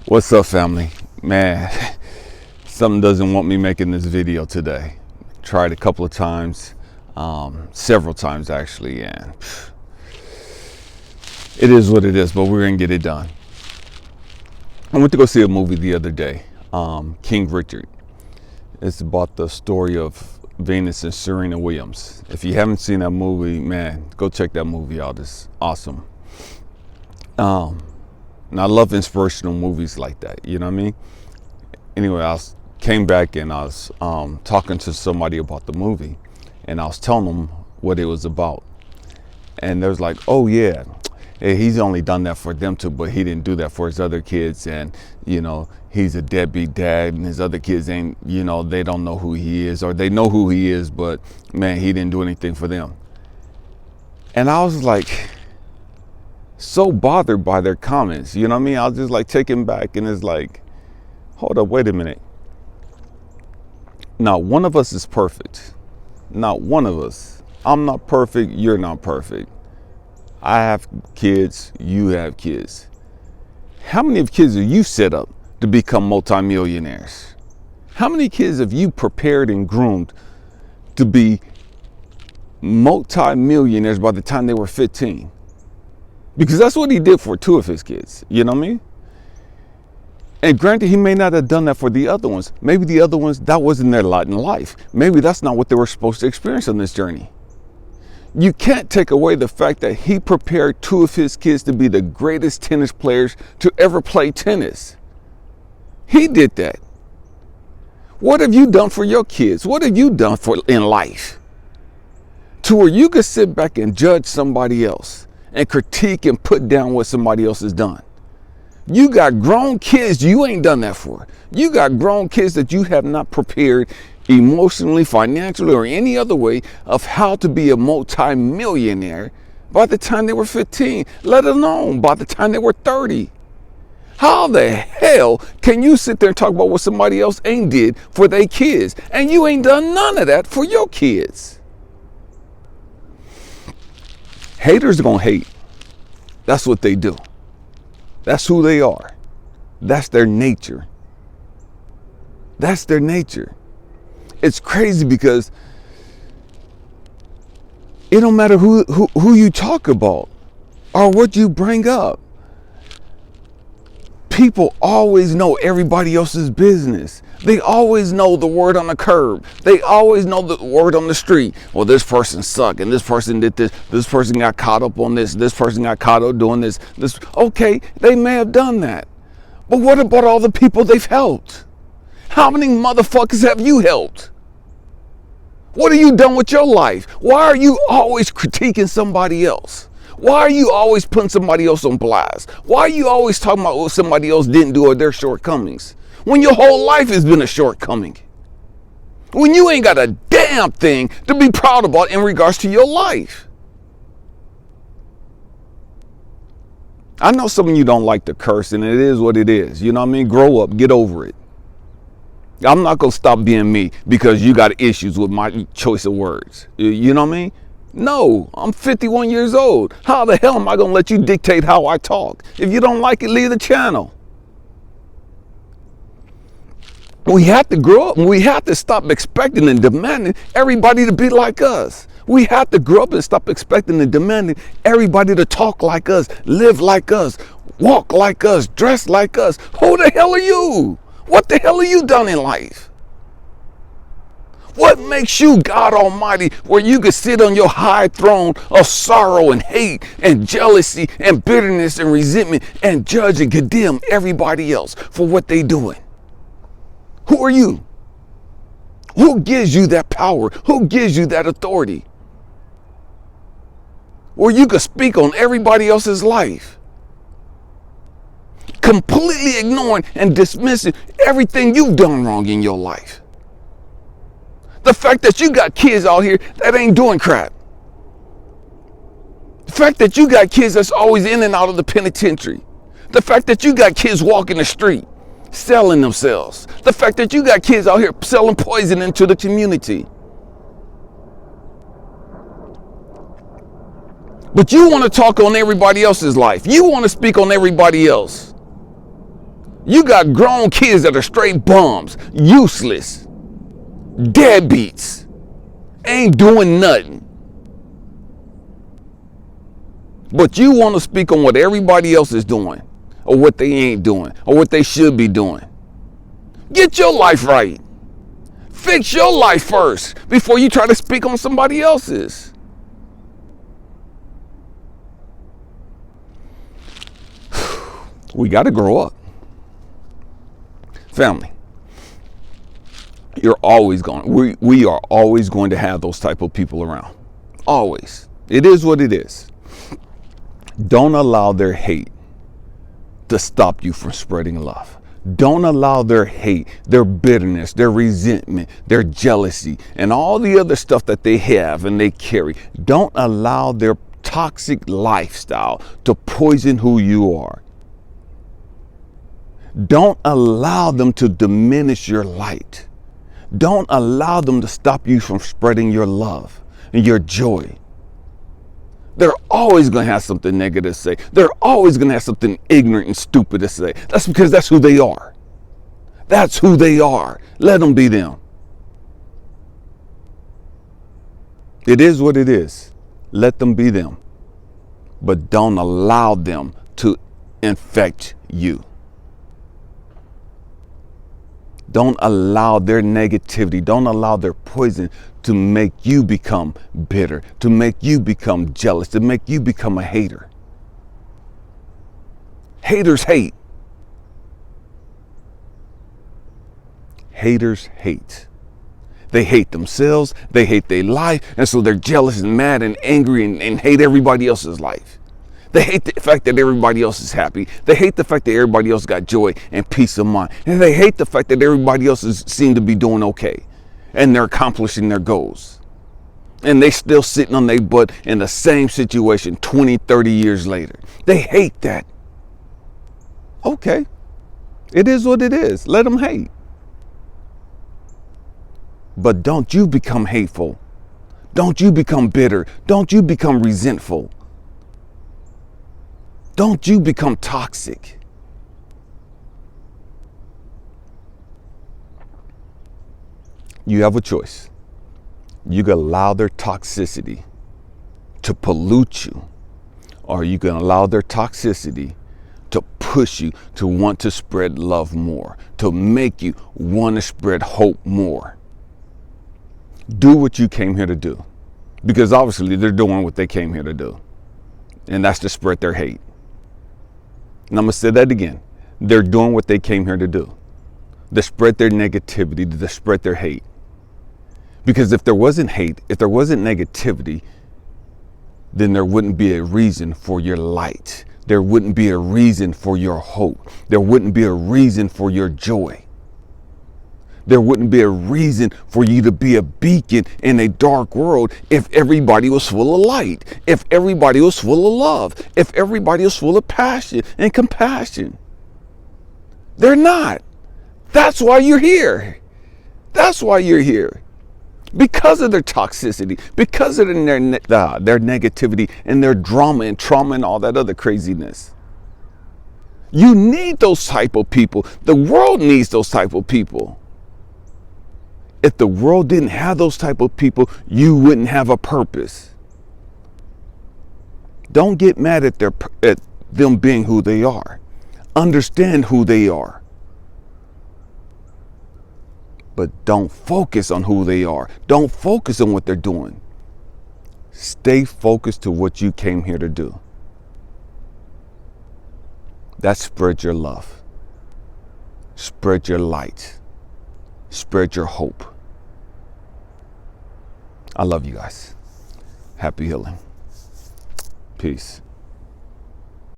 What's up, family? Man, something doesn't want me making this video today. Tried a couple of times, several times actually, and it is what it is, but we're gonna get it done. I went to go see a movie the other day, King Richard. It's about the story of Venus and Serena Williams. If you haven't seen that movie, man, go check that movie out. It's awesome. And I love inspirational movies like that, you know what I mean? Anyway, came back and I was talking to somebody about the movie, and I was telling them what it was about. And they was like, oh yeah, he's only done that for them too, but he didn't do that for his other kids. And, you know, he's a deadbeat dad and his other kids ain't, you know, they don't know who he is, or they know who he is, but man, he didn't do anything for them. And I was like, so bothered by their comments, you know what I mean? I was just like taken back, and it's like, hold up, wait a minute. Not one of us is perfect. Not one of us. I'm not perfect, you're not perfect. I have kids, you have kids. How many of kids have you set up to become multimillionaires? How many kids have you prepared and groomed to be multimillionaires by the time they were 15? Because that's what he did for two of his kids, you know what I mean? And granted, he may not have done that for the other ones. Maybe the other ones, that wasn't their lot in life. Maybe that's not what they were supposed to experience on this journey. You can't take away the fact that he prepared two of his kids to be the greatest tennis players to ever play tennis. He did that. What have you done for your kids? What have you done in life to where you could sit back and judge somebody else and critique and put down what somebody else has done? You got grown kids you ain't done that for. You got grown kids that you have not prepared emotionally, financially, or any other way of how to be a multi-millionaire by the time they were 15, let alone by the time they were 30. How the hell can you sit there and talk about what somebody else ain't did for their kids, and you ain't done none of that for your kids? Haters are gonna hate. That's what they do. That's who they are. That's their nature. That's their nature. It's crazy because it don't matter who you talk about or what you bring up. People always know everybody else's business. They always know the word on the curb. They always know the word on the street. Well, this person sucked, and this person did this. This person got caught up on this. This person got caught up doing this. Okay, they may have done that. But what about all the people they've helped? How many motherfuckers have you helped? What have you done with your life? Why are you always critiquing somebody else? Why are you always putting somebody else on blast? Why are you always talking about what somebody else didn't do or their shortcomings, when your whole life has been a shortcoming? When you ain't got a damn thing to be proud about in regards to your life. I know some of you don't like to curse, and it is what it is. You know what I mean? Grow up, get over it. I'm not going to stop being me because you got issues with my choice of words. You know what I mean? No, I'm 51 years old. How the hell am I going to let you dictate how I talk? If you don't like it, leave the channel. We have to grow up, and we have to stop expecting and demanding everybody to be like us. We have to grow up and stop expecting and demanding everybody to talk like us, live like us, walk like us, dress like us. Who the hell are you? What the hell have you done in life? What makes you God Almighty where you can sit on your high throne of sorrow and hate and jealousy and bitterness and resentment and judge and condemn everybody else for what they doing? Who are you? Who gives you that power? Who gives you that authority? Where you can speak on everybody else's life, completely ignoring and dismissing everything you've done wrong in your life. The fact that you got kids out here that ain't doing crap. The fact that you got kids that's always in and out of the penitentiary. The fact that you got kids walking the street, selling themselves. The fact that you got kids out here selling poison into the community. But you want to talk on everybody else's life. You want to speak on everybody else. You got grown kids that are straight bums, useless, deadbeats, ain't doing nothing. But you want to speak on what everybody else is doing, or what they ain't doing, or what they should be doing. Get your life right. Fix your life first before you try to speak on somebody else's. We got to grow up. Family, we are always going to have those type of people around. Always. It is what it is. Don't allow their hate to stop you from spreading love. Don't allow their hate, their bitterness, their resentment, their jealousy, and all the other stuff that they have and they carry. Don't allow their toxic lifestyle to poison who you are. Don't allow them to diminish your light. Don't allow them to stop you from spreading your love and your joy. They're always going to have something negative to say. They're always going to have something ignorant and stupid to say. That's because that's who they are. That's who they are. Let them be them. It is what it is. Let them be them. But don't allow them to infect you. Don't allow their negativity, don't allow their poison to make you become bitter, to make you become jealous, to make you become a hater. Haters hate. Haters hate. They hate themselves, they hate their life, and so they're jealous and mad and angry and hate everybody else's life. They hate the fact that everybody else is happy. They hate the fact that everybody else got joy and peace of mind. And they hate the fact that everybody else seem to be doing okay. And they're accomplishing their goals. And they still sitting on their butt in the same situation 20, 30 years later. They hate that. Okay. It is what it is. Let them hate. But don't you become hateful. Don't you become bitter. Don't you become resentful. Don't you become toxic. You have a choice. You can allow their toxicity to pollute you, or you can allow their toxicity to push you to want to spread love more, to make you want to spread hope more. Do what you came here to do, because obviously they're doing what they came here to do, and that's to spread their hate. And I'm going to say that again. They're doing what they came here to do. To spread their negativity, to spread their hate. Because if there wasn't hate, if there wasn't negativity, then there wouldn't be a reason for your light. There wouldn't be a reason for your hope. There wouldn't be a reason for your joy. There wouldn't be a reason for you to be a beacon in a dark world if everybody was full of light, if everybody was full of love, if everybody was full of passion and compassion. They're not. That's why you're here. That's why you're here. Because of their toxicity, because of their negativity and their drama and trauma and all that other craziness. You need those type of people. The world needs those type of people. If the world didn't have those type of people, you wouldn't have a purpose. Don't get mad at them being who they are. Understand who they are. But don't focus on who they are. Don't focus on what they're doing. Stay focused to what you came here to do. That's spread your love. Spread your light. Spread your hope. I love you guys. Happy healing. Peace.